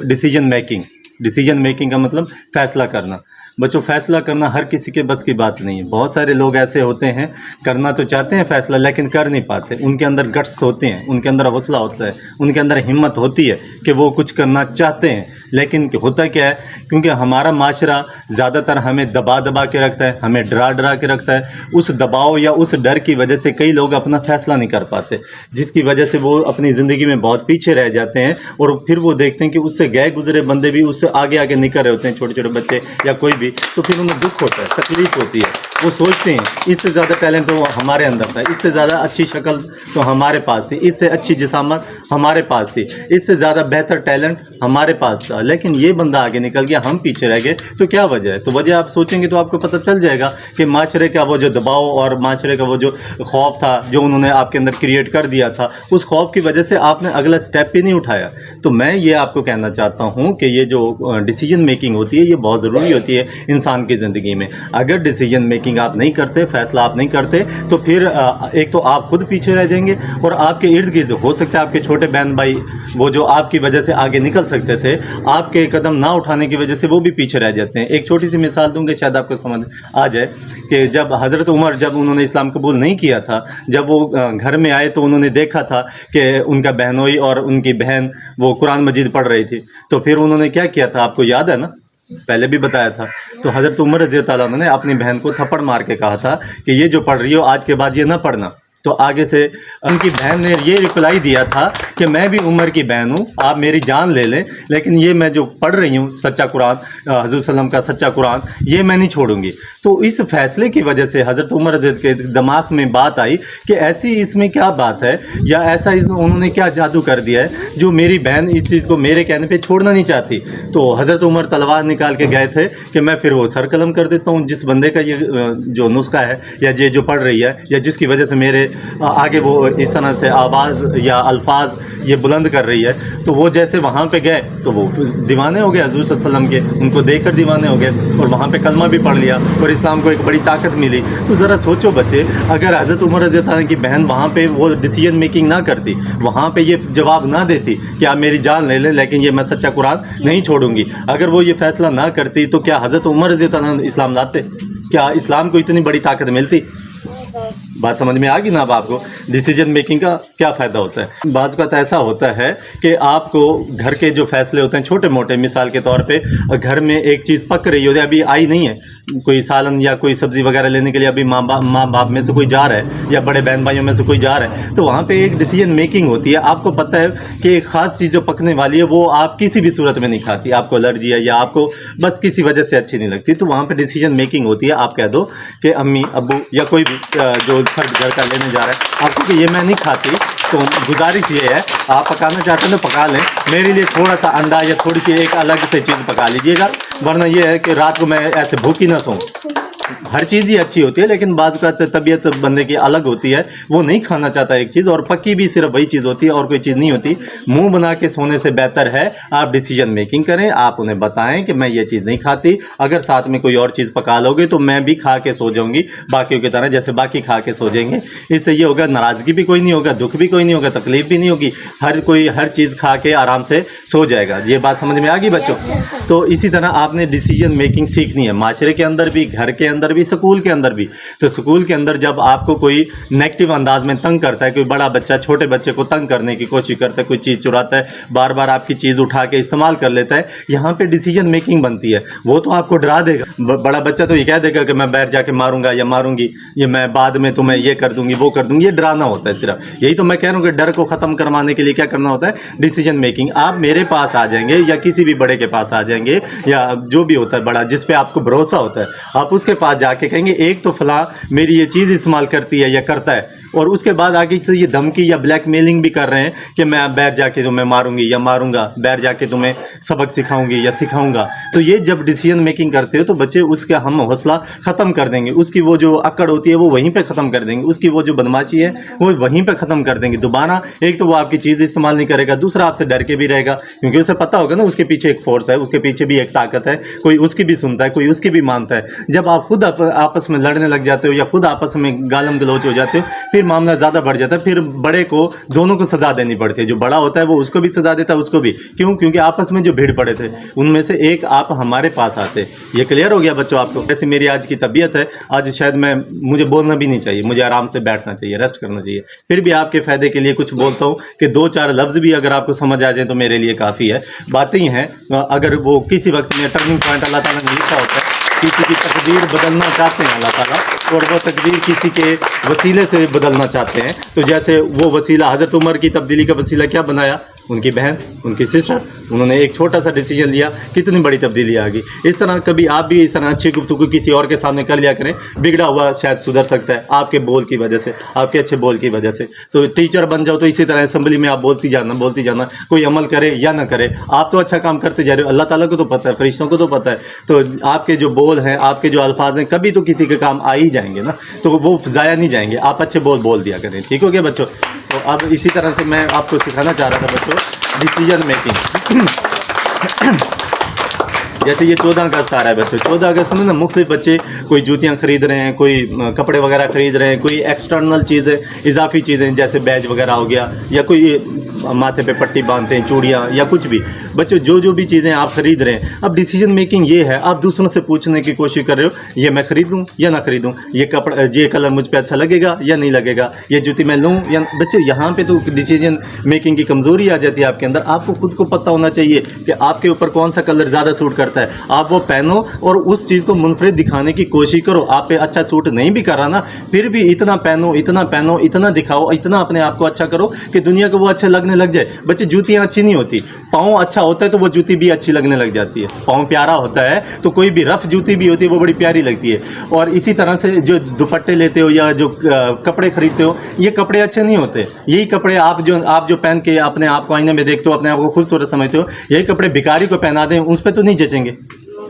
Decision making का मतलब फैसला करना। बच्चों, फैसला करना हर किसी के बस की बात नहीं है। बहुत सारे लोग ऐसे होते हैं, करना तो चाहते हैं फैसला लेकिन कर नहीं पाते। उनके अंदर गट्स होते हैं, उनके अंदर हौसला होता है, उनके अंदर हिम्मत होती है कि वो कुछ करना चाहते हैं। लेकिन होता क्या है, क्योंकि हमारा माशरा ज़्यादातर हमें दबा दबा के रखता है, हमें डरा डरा के रखता है। उस दबाव या उस डर की वजह से कई लोग अपना फैसला नहीं कर पाते, जिसकी वजह से वो अपनी ज़िंदगी में बहुत पीछे रह जाते हैं। और फिर वो देखते हैं कि उससे गए गुजरे बंदे भी उससे आगे आगे निकल रहे होते हैं, छोटे छोटे बच्चे या कोई भी। तो फिर उन्हें दुख होता है, तकलीफ होती है। वो सोचते हैं इससे ज़्यादा टैलेंट तो हमारे अंदर था, इससे ज़्यादा अच्छी शक्ल तो हमारे पास थी, इससे अच्छी जिसामत हमारे पास थी, इससे ज़्यादा बेहतर टैलेंट हमारे पास था। लेकिन ये बंदा आगे निकल गया, हम पीछे रह गए। तो क्या वजह है? तो वजह आप सोचेंगे तो आपको पता चल जाएगा कि माशरे का वो जो दबाव और माशरे का वो जो खौफ था जो उन्होंने आपके अंदर क्रिएट कर दिया था, उस खौफ की वजह से आपने अगला स्टेप ही नहीं उठाया। तो मैं ये आपको कहना चाहता हूँ कि ये जो डिसीजन मेकिंग होती है ये बहुत ज़रूरी होती है इंसान की ज़िंदगी में। अगर डिसीजन मेकिंग आप नहीं करते, फैसला आप नहीं करते, तो फिर एक तो आप खुद पीछे रह जाएंगे और आपके इर्द गिर्द हो सकता है आपके छोटे बहन भाई वो जो आपकी वजह से आगे निकल सकते थे, आपके कदम ना उठाने की वजह से वो भी पीछे रह जाते हैं। एक छोटी सी मिसाल दूंगा, शायद आपको समझ आ जाए कि जब हज़रत उमर जब उन्होंने इस्लाम कबूल नहीं किया था, जब वो घर में आए तो उन्होंने देखा था कि उनका बहनोई और उनकी बहन वो कुरान मजीद पढ़ रही थी। तो फिर उन्होंने क्या किया था, आपको याद है ना, पहले भी बताया था। तो हज़रत उमर रज़ी अल्लाह अन्हु ने अपनी बहन को थप्पड़ मार के कहा था कि ये जो पढ़ रही हो आज के बाद ये ना पढ़ना। तो आगे से उनकी बहन ने ये रिप्लाई दिया था कि मैं भी उमर की बहन हूँ, आप मेरी जान ले लें, लेकिन ये मैं जो पढ़ रही हूँ सच्चा कुरान, हज़रत सल्लम का सच्चा कुरान, ये मैं नहीं छोड़ूंगी। तो इस फैसले की वजह से हज़रत उमर के दिमाग में बात आई कि ऐसी इसमें क्या बात है, या ऐसा उन्होंने क्या जादू कर दिया है जो मेरी बहन इस चीज़ को मेरे कहने पर छोड़ना नहीं चाहती। तो हज़रत उमर तलवार निकाल के गए थे कि मैं फिर वो सर कलम कर देता हूँ जिस बंदे का ये जो नुस्खा है या ये जो पढ़ रही है या जिसकी वजह से मेरे आगे वो इस तरह से आवाज़ या अल्फाज ये बुलंद कर रही है। तो वो जैसे वहाँ पे गए तो वो दीवाने हो गए हज़रत सल्लल्लाहु अलैहि वसल्लम के, उनको देखकर दीवाने हो गए और वहाँ पे कलमा भी पढ़ लिया और इस्लाम को एक बड़ी ताकत मिली। तो ज़रा सोचो बच्चे, अगर हज़रत उमर रज़ी अल्लाह की बहन वहाँ पे वो डिसीजन मेकिंग ना करती, वहाँ पे ये जवाब ना देती कि आप मेरी जान ले लें लेकिन ये मैं सच्चा कुरान नहीं छोड़ूंगी, अगर वो ये फैसला ना करती तो क्या हज़रत उमर रज़ी अल्लाह अन्हु इस्लाम लाते? क्या इस्लाम को इतनी बड़ी ताकत मिलती? बात समझ में आ गई ना अब आपको डिसीजन मेकिंग का क्या फ़ायदा होता है। बाज़ का तो ऐसा होता है कि आपको घर के जो फैसले होते हैं छोटे मोटे, मिसाल के तौर पे घर में एक चीज़ पक रही होती है, अभी आई नहीं है, कोई सालन या कोई सब्ज़ी वगैरह लेने के लिए अभी माँ बाप में से कोई जा रहा है या बड़े बहन भाइयों में से कोई जा रहा है, तो वहाँ पे एक डिसीजन मेकिंग होती है। आपको पता है कि एक ख़ास चीज़ जो पकने वाली है वो आप किसी भी सूरत में नहीं खाती, आपको एलर्जी है या आपको बस किसी वजह से अच्छी नहीं लगती, तो वहाँ पे डिसीजन मेकिंग होती है। आप कह दो कि अम्मी अब्बू या कोई भी जो फर्द घर का लेने जा रहा है आपको कि ये मैं नहीं खाती, तो गुजारिश ये है आप पकाना चाहते हैं तो पका लें, मेरे लिए थोड़ा सा अंडा या थोड़ी सी एक अलग से चीज़ पका लीजिएगा, वरना ये है कि रात को मैं ऐसे भूखी ना सोऊं। हर चीज़ ही अच्छी होती है लेकिन बाज़ का तबीयत बंदे की अलग होती है, वो नहीं खाना चाहता एक चीज़, और पक्की भी सिर्फ वही चीज़ होती है और कोई चीज़ नहीं होती। मुंह बना के सोने से बेहतर है आप डिसीजन मेकिंग करें, आप उन्हें बताएं कि मैं ये चीज़ नहीं खाती, अगर साथ में कोई और चीज़ पका लोगे तो मैं भी खा के सो जाऊँगी बाकियों की तरह, जैसे बाकी खा के सो जाएंगे। इससे ये होगा नाराज़गी भी कोई नहीं होगा, दुख भी कोई नहीं होगा, तकलीफ भी नहीं होगी, हर कोई हर चीज़ खा के आराम से सो जाएगा। ये बात समझ में आ गई बच्चों? तो इसी तरह आपने डिसीजन मेकिंग सीखनी है, माशरे के अंदर भी, घर के अंदर भी, स्कूल के अंदर भी। तो स्कूल के अंदर जब आपको कोई नेगेटिव अंदाज में तंग करता है, कोई बड़ा बच्चा छोटे बच्चे को तंग करने की कोशिश करता है, कोई चीज़ चुराता है, बार बार आपकी चीज़ उठा के इस्तेमाल कर लेता है, यहाँ पे डिसीजन मेकिंग बनती है। वो तो आपको डरा देगा, बड़ा बच्चा तो ये कह देगा कि मैं बैठ जाके मारूंगा या मारूंगी, ये मैं बाद में तुम्हें ये कर दूंगी वो कर दूंगी, ये डराना होता है सिर्फ। यही तो मैं कह रहा हूँ कि डर को ख़त्म करवाने के लिए क्या करना होता है, डिसीजन मेकिंग। आप मेरे पास आ जाएंगे या किसी भी बड़े के पास आ जाएंगे या जो भी होता है बड़ा जिस पे आपको भरोसा होता है, आप उसके पास जाके कहेंगे एक तो फलां मेरी ये चीज़ इस्तेमाल करती है या करता है, और उसके बाद आगे से ये धमकी या ब्लैकमेलिंग भी कर रहे हैं कि मैं बैठ जाके तुम्हें मारूंगी या मारूंगा, बैठ जाके तुम्हें सबक सिखाऊंगी या सिखाऊंगा। तो ये जब डिसीजन मेकिंग करते हो तो बच्चे उसका हम हौसला ख़त्म कर देंगे, उसकी वो जो अकड़ होती है वो वहीं पे ख़त्म कर देंगे, उसकी वो जो बदमाशी है वो वहीं पे ख़त्म कर देंगे। दोबारा एक तो वो आपकी चीज़ इस्तेमाल नहीं करेगा, दूसरा आपसे डर के भी रहेगा क्योंकि उसे पता होगा ना उसके पीछे एक फोर्स है, उसके पीछे भी एक ताकत है, कोई उसकी भी सुनता है, कोई उसकी भी मानता है। जब आप खुद आपस में लड़ने लग जाते हो या खुद आपस में गालम गलोच हो जाते हो, फिर मामला ज़्यादा बढ़ जाता है, फिर बड़े को दोनों को सज़ा देनी पड़ती है। जो बड़ा होता है वो उसको भी सज़ा देता है, उसको भी। क्यों? क्योंकि आपस में जो भीड़ पड़े थे उनमें से एक आप हमारे पास आते। ये क्लियर हो गया बच्चों आपको? जैसे मेरी आज की तबीयत है, आज शायद मुझे बोलना भी नहीं चाहिए, मुझे आराम से बैठना चाहिए, रेस्ट करना चाहिए, फिर भी आपके फ़ायदे के लिए कुछ बोलता हूँ कि 2-4 लफ्ज़ भी अगर आपको समझ आ जाए तो मेरे लिए काफ़ी है। बातें ही हैं, अगर वो किसी वक्त में टर्निंग पॉइंट अल्लाह ताला ने लिखा होता है, किसी की तकदीर बदलना चाहते हैं अल्लाह ताला, और वो तकदीर किसी के वसीले से बदलना चाहते हैं। तो जैसे वो वसीला हज़रत उमर की तब्दीली का वसीला क्या बनाया? उनकी बहन, उनकी सिस्टर, उन्होंने एक छोटा सा डिसीजन लिया, कितनी बड़ी तब्दीली आ गई। इस तरह कभी आप भी इस तरह अच्छी गुफ्तगू किसी और के सामने कर लिया करें, बिगड़ा हुआ शायद सुधर सकता है आपके बोल की वजह से, आपके अच्छे बोल की वजह से। तो टीचर बन जाओ तो इसी तरह असेंबली में आप बोलती जाना, कोई अमल करे या ना करे, आप तो अच्छा काम करते जा रहे हो, अल्लाह ताला को तो पता है, फरिश्तों को तो पता है। तो आपके जो बोल हैं, आपके जो अल्फाज हैं, कभी तो किसी के काम आ ही जाएंगे ना, तो वो ज़ाया नहीं जाएंगे। आप अच्छे बोल दिया करें, ठीक हो गया बच्चों? तो अब इसी तरह से मैं आपको सिखाना चाह रहा था बच्चों डिसीजन मेकिंग। जैसे ये 14 अगस्त आ रहा है बच्चों, 14 अगस्त में ना मुख्तलिफ बच्चे कोई जूतियाँ ख़रीद रहे हैं, कोई कपड़े वगैरह ख़रीद रहे हैं, कोई एक्सटर्नल चीज़ें, इजाफी चीज़ें जैसे बैज वगैरह हो गया, या कोई माथे पे पट्टी बांधते हैं, चूड़ियाँ या कुछ भी। बच्चों जो भी चीज़ें आप ख़रीद रहे हैं, अब डिसीजन मेकिंग ये है, आप दूसरों से पूछने की कोशिश कर रहे हो, ये मैं ख़रीदूँ या ना ख़रीदूँ, ये कपड़ा, ये कलर मुझ पर अच्छा लगेगा या नहीं लगेगा, ये जूती मैं लूँ या। बच्चे यहाँ पे तो डिसीजन मेकिंग की कमज़ोरी आ जाती है आपके अंदर। आपको खुद को पता होना चाहिए कि आपके ऊपर कौन सा कलर ज़्यादा सूट करता है, आप वो पहनो और उस चीज़ को मुनफरिद दिखाने की कोशिश करो। आप पे अच्छा सूट नहीं भी कर रहा ना, फिर भी इतना पहनो, इतना दिखाओ, इतना अपने आप को अच्छा करो कि दुनिया को वो अच्छा लगने लग जाए। बच्चे जूतियाँ अच्छी नहीं होती, पाँव अच्छा होता है तो वो जूती भी अच्छी लगने लग जाती है। पाँव प्यारा होता है तो कोई भी रफ़ जूती भी होती है वो बड़ी प्यारी लगती है। और इसी तरह से जो दुपट्टे लेते हो या जो कपड़े खरीदते हो, ये कपड़े अच्छे नहीं होते। यही कपड़े आप जो पहन के अपने आप को आईने में देखते हो, अपने आप को खूबसूरत समझते हो, यही कपड़े भिखारी को पहना दें, उस पर तो नहीं जचेंगे।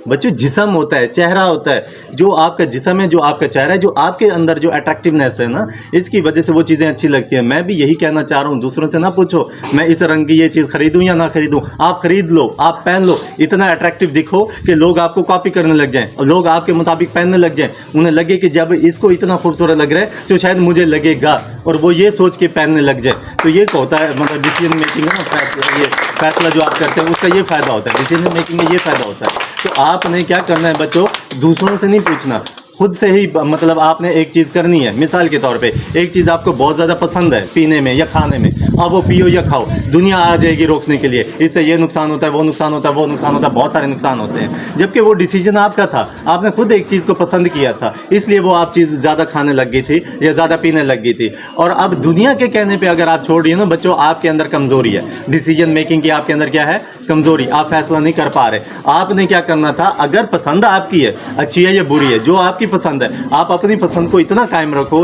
बच्चों जिस्म होता है, चेहरा होता है, जो आपका जिस्म है, जो आपका चेहरा है, जो आपके अंदर जो अट्रैक्टिवनेस है ना, इसकी वजह से वो चीज़ें अच्छी लगती हैं। मैं भी यही कहना चाह रहा हूँ, दूसरों से ना पूछो मैं इस रंग की ये चीज़ खरीदूँ या ना खरीदूँ, आप खरीद लो, आप पहन लो, इतना अट्रैक्टिव दिखो कि लोग आपको कॉपी करने लग जाएं और लोग आपके मुताबिक पहनने लग जाएं। उन्हें लगे कि जब इसको इतना खूबसूरत लग रहा है तो शायद मुझे लगेगा, और वो ये सोच के पहनने लग जाए। तो ये होता है मतलब डिसीजन मेकिंग है ना, ये फैसला जो आप करते हैं उसका ये फ़ायदा होता है, डिसीजन मेकिंग में ये फ़ायदा होता है। तो आपने क्या करना है बच्चों, दूसरों से नहीं पूछना, खुद से ही मतलब आपने एक चीज़ करनी है। मिसाल के तौर पे एक चीज़ आपको बहुत ज़्यादा पसंद है पीने में या खाने में, अब वो पियो या खाओ, दुनिया आ जाएगी रोकने के लिए, इससे ये नुकसान होता है, वो नुकसान होता है, वो नुकसान होता है, बहुत सारे नुकसान होते हैं। जबकि वो डिसीजन आपका था, आपने खुद एक चीज़ को पसंद किया था, इसलिए वो आप चीज़ ज़्यादा खाने लग गई थी या ज़्यादा पीने लग गई थी। और अब दुनिया के कहने पर अगर आप छोड़ रही हो ना बच्चों, आपके अंदर कमज़ोरी है, डिसीजन मेकिंग की आपके अंदर क्या है, कमज़ोरी। आप फैसला नहीं कर पा रहे। आपने क्या करना था, अगर पसंद आपकी है, अच्छी है या बुरी है, जो आपकी पसंद है, आप अपनी पसंद को इतना कायम रखो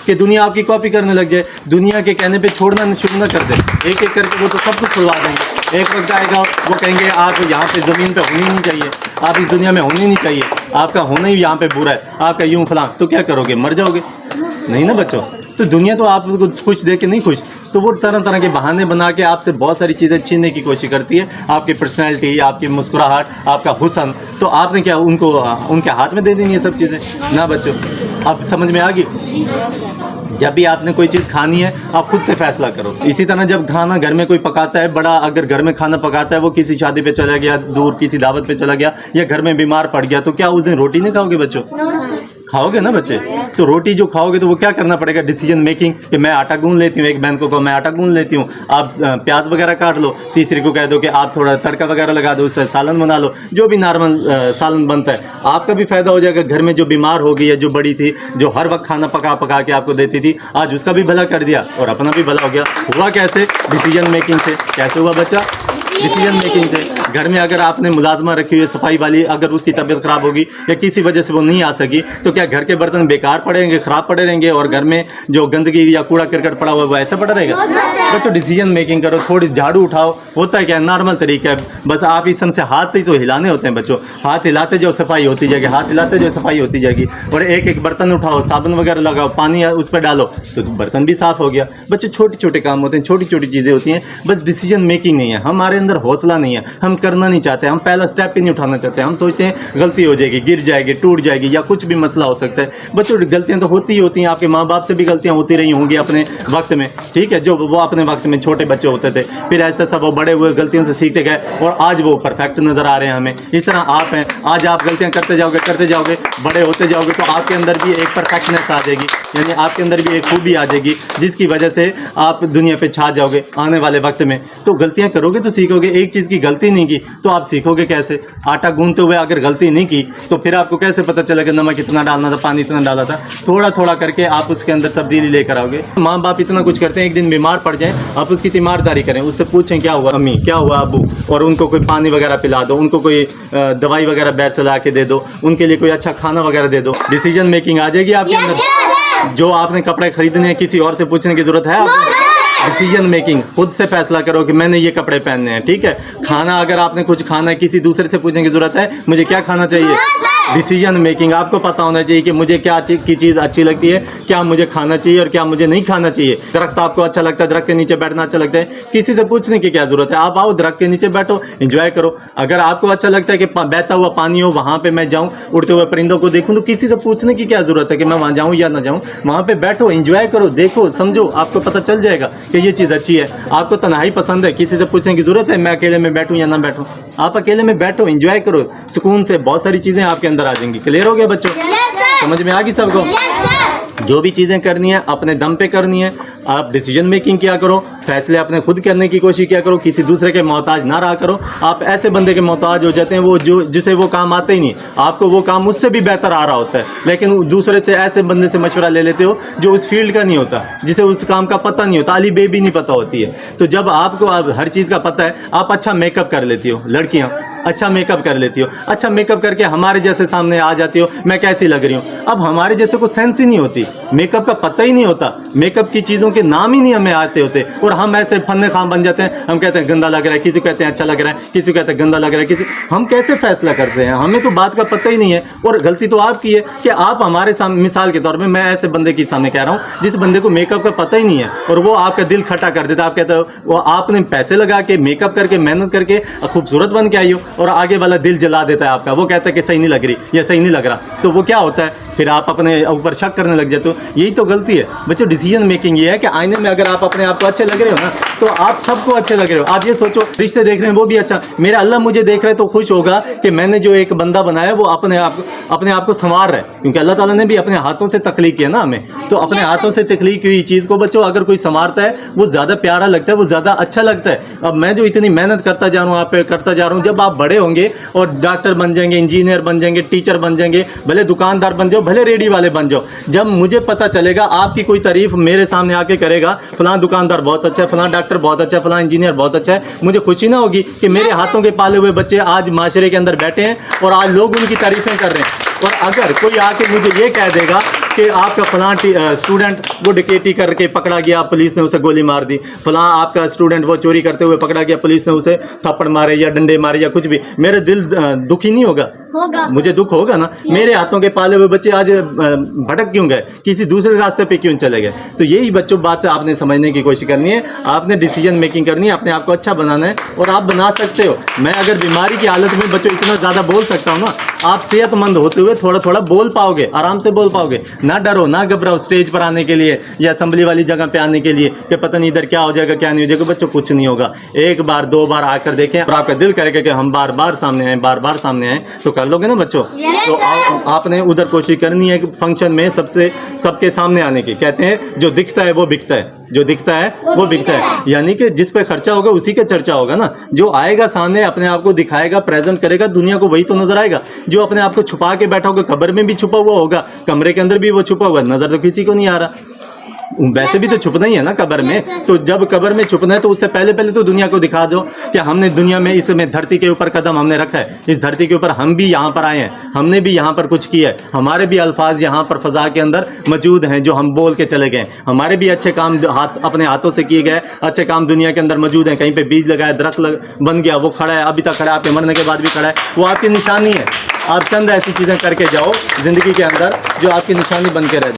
कि दुनिया आपकी कॉपी करने लग जाए। दुनिया के कहने पे छोड़ना शुरू ना कर दे, एक एक करके वो तो सब कुछ खुलवा देंगे। एक वक्त आएगा वो कहेंगे आप यहाँ पे ज़मीन पे होनी नहीं चाहिए, आप इस दुनिया में होनी नहीं चाहिए, आपका होना ही यहाँ पे बुरा है, आपका यूँ फलां, तो क्या करोगे, मर जाओगे? नहीं ना बच्चों। तो दुनिया तो आपको खुश देख के नहीं खुश, तो वो तरह तरह के बहाने बना के आपसे बहुत सारी चीज़ें छीनने की कोशिश करती है, आपकी पर्सनैलिटी, आपकी मुस्कुराहट, आपका हुस्न। तो आपने क्या उनको उनके हाथ में दे देनी है सब चीज़ें ना बच्चों? आप समझ में आ गई? जब भी आपने कोई चीज़ खानी है आप खुद से फैसला करो। इसी तरह जब खाना घर में कोई पकाता है, बड़ा अगर घर में खाना पकाता है, वो किसी शादी पे चला गया, दूर किसी दावत पे चला गया या घर में बीमार पड़ गया, तो क्या उस दिन रोटी नहीं खाओगे बच्चों? खाओगे ना बच्चे। तो रोटी जो खाओगे तो वो क्या करना पड़ेगा, डिसीजन मेकिंग, कि मैं आटा गूंद लेती हूँ, एक बहन को कहो मैं आटा गूंद लेती हूँ, आप प्याज वगैरह काट लो, तीसरी को कह दो कि आप थोड़ा तड़का वगैरह लगा दो, उससे सालन बना लो, जो भी नॉर्मल सालन बनता है। आपका भी फ़ायदा हो जाएगा, घर में जो बीमार हो गई है, जो बड़ी थी, जो हर वक्त खाना पका के आपको देती थी, आज उसका भी भला कर दिया और अपना भी भला हो गया। हुआ कैसे? डिसीजन मेकिंग से। कैसे हुआ बच्चा? डिसीजन मेकिंग से। घर में अगर आपने मुलाजमा रखी हुई है सफाई वाली, अगर उसकी तबीयत ख़राब होगी या किसी वजह से वो नहीं आ सकी, तो क्या घर के बर्तन बेकार पड़े रहेंगे, ख़राब पड़े रहेंगे, और घर में जो गंदगी या कूड़ा करकट पड़ा हुआ है वो ऐसा पड़ा रहेगा? बच्चों डिसीजन मेकिंग करो, थोड़ी झाड़ू उठाओ। होता है क्या, नॉर्मल तरीका है, बस आप इस समय से हाथ ही तो हिलाने होते हैं बच्चों, हाथ हिलाते जाओ सफाई होती जाएगी, हाथ हिलाते जाओ सफाई होती जाएगी। और एक एक बर्तन उठाओ, साबुन वगैरह लगाओ, पानी उस पर डालो तो बर्तन भी साफ़ हो गया। बच्चे छोटे छोटे काम होते हैं, छोटी छोटी चीज़ें होती हैं, बस डिसीजन मेकिंग नहीं है, हमारे अंदर हौसला नहीं है। हम करना नहीं चाहते, हम पहला स्टेप ही नहीं उठाना चाहते। हम सोचते हैं गलती हो जाएगी, गिर जाएगी, टूट जाएगी या कुछ भी मसला हो सकता है। बच्चों गलतियां तो होती ही होती हैं, आपके माँ बाप से भी गलतियां होती रही होंगी अपने वक्त में, ठीक है, जो वो अपने वक्त में छोटे बच्चे होते थे, फिर ऐसा सब वो बड़े हुए गलतियों से सीखते गए और आज वो परफेक्ट नज़र आ रहे हैं हमें। इस तरह आप हैं, आज आप गलतियां करते जाओगे, बड़े होते जाओगे तो आपके अंदर भी एक परफेक्टनेस आ जाएगी, यानी आपके अंदर भी एक खूबी आ जाएगी जिसकी वजह से आप दुनिया पे छा जाओगे आने वाले वक्त में। तो गलतियां करोगे तो सीखोगे, एक चीज़ की गलती नहीं की तो आप सीखोगे कैसे? आटा गूंथते हुए अगर गलती नहीं की तो फिर आपको कैसे पता चलेगा नमक इतना डालना था, पानी इतना डाला था? थोड़ा थोड़ा करके आप उसके अंदर तब्दीली लेकर आओगे। माँ बाप इतना कुछ करते हैं, एक दिन बीमार पड़ जाए, आप उसकी तीमारदारी करें, उससे पूछें क्या हुआ अम्मी, क्या हुआ अबू, और उनको कोई पानी वगैरह पिला दो, उनको कोई दवाई वगैरह बैर से ला के दे दो, उनके लिए कोई अच्छा खाना वगैरह दे दो। डिसीजन मेकिंग आ जाएगी आपके अंदर। जो आपने कपड़े खरीदने हैं किसी और से पूछने की जरूरत है आपको? डिसीजन मेकिंग, खुद से फैसला करो कि मैंने ये कपड़े पहनने हैं, ठीक है। खाना अगर आपने कुछ खाना है किसी दूसरे से पूछने की जरूरत है मुझे क्या खाना चाहिए? डिसीजन मेकिंग आपको पता होना चाहिए कि मुझे क्या की चीज़ अच्छी लगती है, क्या मुझे खाना चाहिए और क्या मुझे नहीं खाना चाहिए। दरख्त आपको अच्छा लगता है, दरख्त के नीचे बैठना अच्छा लगता है, किसी से पूछने की क्या जरूरत है? आप आओ दरख्त के नीचे बैठो, एंजॉय करो। अगर आपको अच्छा लगता है कि बहता हुआ पानी हो वहाँ पे मैं जाऊँ, उड़ते हुए परिंदों को देखूँ, तो किसी से पूछने की क्या जरूरत है कि मैं वहाँ जाऊँ या ना जाऊँ? वहाँ पे बैठो, एंजॉय करो, देखो, समझो, आपको पता चल जाएगा कि ये चीज़ अच्छी है। आपको तन्हाई पसंद है, किसी से पूछने की जरूरत है मैं अकेले में बैठूँ या ना बैठूँ? आप अकेले में बैठो, एंजॉय करो सुकून से, बहुत सारी चीज़ें आपके अंदर आ जाएंगी। क्लियर हो गया बच्चों? समझ में आ गई सबको? जो भी चीज़ें करनी है अपने दम पे करनी है। आप डिसीजन मेकिंग किया करो, फैसले अपने खुद करने की कोशिश किया करो, किसी दूसरे के मोहताज ना रहा करो। आप ऐसे बंदे के मोहताज हो जाते हैं वो जिसे वो काम आता ही नहीं, आपको वो काम उससे भी बेहतर आ रहा होता है, लेकिन दूसरे से ऐसे बंदे से मशवरा ले लेते हो जो उस फील्ड का नहीं होता, जिसे उस काम का पता नहीं होता, अली बे भी नहीं पता होती है। तो जब आपको हर चीज़ का पता है, आप अच्छा मेकअप कर लेती हो, लड़कियाँ अच्छा मेकअप कर लेती हो, अच्छा मेकअप करके हमारे जैसे सामने आ जाती हो, मैं कैसी लग रही हूँ। अब हमारे जैसे को सेंस ही नहीं होती, मेकअप का पता ही नहीं होता, मेकअप की चीज़ों के नाम ही नहीं हमें आते होते, और हम ऐसे फन्ने खाम बन जाते हैं। हम कहते हैं गंदा लग रहा है, किसी कहते हैं अच्छा लग रहा है, किसी कहते हैं गंदा लग रहा है, किसी हम कैसे फैसला करते हैं? हमें तो बात का पता ही नहीं है। और गलती तो आपकी है कि आप हमारे सामने, मिसाल के तौर पर मैं ऐसे बंदे के सामने कह रहा हूँ जिस बंदे को मेकअप का पता ही नहीं है और वो आपका दिल खट्टा कर देता है। आप कहते हो वो आपने पैसे लगा के मेकअप करके मेहनत करके खूबसूरत बन के आई हो और आगे वाला दिल जला देता है आपका, वो कहता है कि सही नहीं लग रही या सही नहीं लग रहा, तो वो क्या होता है? फिर आप अपने ऊपर शक करने लग जाते हो। यही तो गलती है बच्चों। डिसीजन मेकिंग ये है कि आईने में अगर आप अपने आप को अच्छे लग रहे हो ना तो आप सबको अच्छे लग रहे हो। आप ये सोचो रिश्ते देख रहे हैं वो भी अच्छा, मेरा अल्लाह मुझे देख रहा है तो खुश होगा कि मैंने जो एक बंदा बनाया वो अपने आप को संवार रहा है, क्योंकि अल्लाह ताला ने भी अपने हाथों से तख्लीक किया ना हमें। तो अपने हाथों से तख्लीक हुई चीज़ को बच्चों अगर कोई संवारता है वो ज़्यादा प्यारा लगता है, वो ज़्यादा अच्छा लगता है। अब मैं जो इतनी मेहनत करता जा रहा हूँ, आप पे करता जा रहा हूँ, जब आप बड़े होंगे और डॉक्टर बन जाएंगे, इंजीनियर बन जाएंगे, टीचर बन जाएंगे, भले दुकानदार बन जाओ, भले रेडी वाले बन जाओ, जब मुझे पता चलेगा आपकी कोई तारीफ मेरे सामने आके करेगा, फलां दुकानदार बहुत अच्छा है, फलां डॉक्टर बहुत अच्छा है, फलां इंजीनियर बहुत अच्छा है, मुझे खुशी ना होगी कि मेरे हाथों के पाले हुए बच्चे आज माशरे के अंदर बैठे हैं और आज लोग उनकी तारीफें कर रहे हैं। और अगर कोई आके मुझे ये कह देगा कि आपका फलां स्टूडेंट वो डकैती करके पकड़ा गया, पुलिस ने उसे गोली मार दी, फलां आपका स्टूडेंट वो चोरी करते हुए पकड़ा गया, पुलिस ने उसे थप्पड़ मारे या डंडे मारे या कुछ भी, मेरे दिल दुखी नहीं होगा? मुझे दुख होगा ना। मेरे हाथों के पाले हुए बच्चे आज भटक क्यों गए, किसी दूसरे रास्ते पे क्यों चले गए? तो यही बच्चों बात आपने समझने की कोशिश करनी है, आपने डिसीजन मेकिंग करनी है, अपने आप को अच्छा बनाना है और आप बना सकते हो। मैं अगर बीमारी की हालत में बच्चों इतना ज़्यादा बोल सकता हूँ ना, आप सेहतमंद होते हुए थोड़ा थोड़ा बोल पाओगे, आराम से बोल पाओगे। ना डरो, ना घबराओ स्टेज पर आने के लिए या असेंबली वाली जगह पे आने के लिए कि पता नहीं इधर क्या हो जाएगा क्या नहीं हो जाएगा। बच्चों कुछ नहीं होगा, एक बार दो बार आकर देखें और आपका दिल करेगा कि हम बार बार सामने आए, बार बार सामने आए, तो कर लोगे ना बच्चों। तो आपने उधर कोशिश करनी है फंक्शन में सबके सामने आने की। कहते हैं जो दिखता है वो बिकता है, जो दिखता है वो बिकता है, यानी कि जिस पे खर्चा होगा उसी का चर्चा होगा ना। जो आएगा सामने अपने आप को दिखाएगा, प्रेजेंट करेगा दुनिया को, वही तो नजर आएगा। जो अपने आप को छुपा के बैठा होगा, कब्र में भी छुपा हुआ होगा, कमरे के अंदर भी वो छुपा हुआ, नजर तो किसी को नहीं आ रहा। वैसे भी तो छुपना ही है ना कब्र में। तो जब कब्र में छुपना है तो उससे पहले पहले तो दुनिया को दिखा दो कि हमने दुनिया में इसमें धरती के ऊपर कदम हमने रखा है, इस धरती के ऊपर हम भी यहाँ पर आए हैं, हमने भी यहाँ पर कुछ किया है, हमारे भी अल्फाज यहाँ पर फ़ज़ा के अंदर मौजूद हैं जो हम बोल के चले गए, हमारे भी अच्छे काम अपने हाथों से किए गए अच्छे काम दुनिया के अंदर मौजूद हैं। कहीं पर बीज लगाया, दरख्त बन गया, वो खड़ा है, अभी तक खड़ा है, आपके मरने के बाद भी खड़ा है, वो आपकी निशानी है। आप चंद ऐसी चीज़ें करके जाओ ज़िंदगी के अंदर जो आपकी निशानी बन के रहे।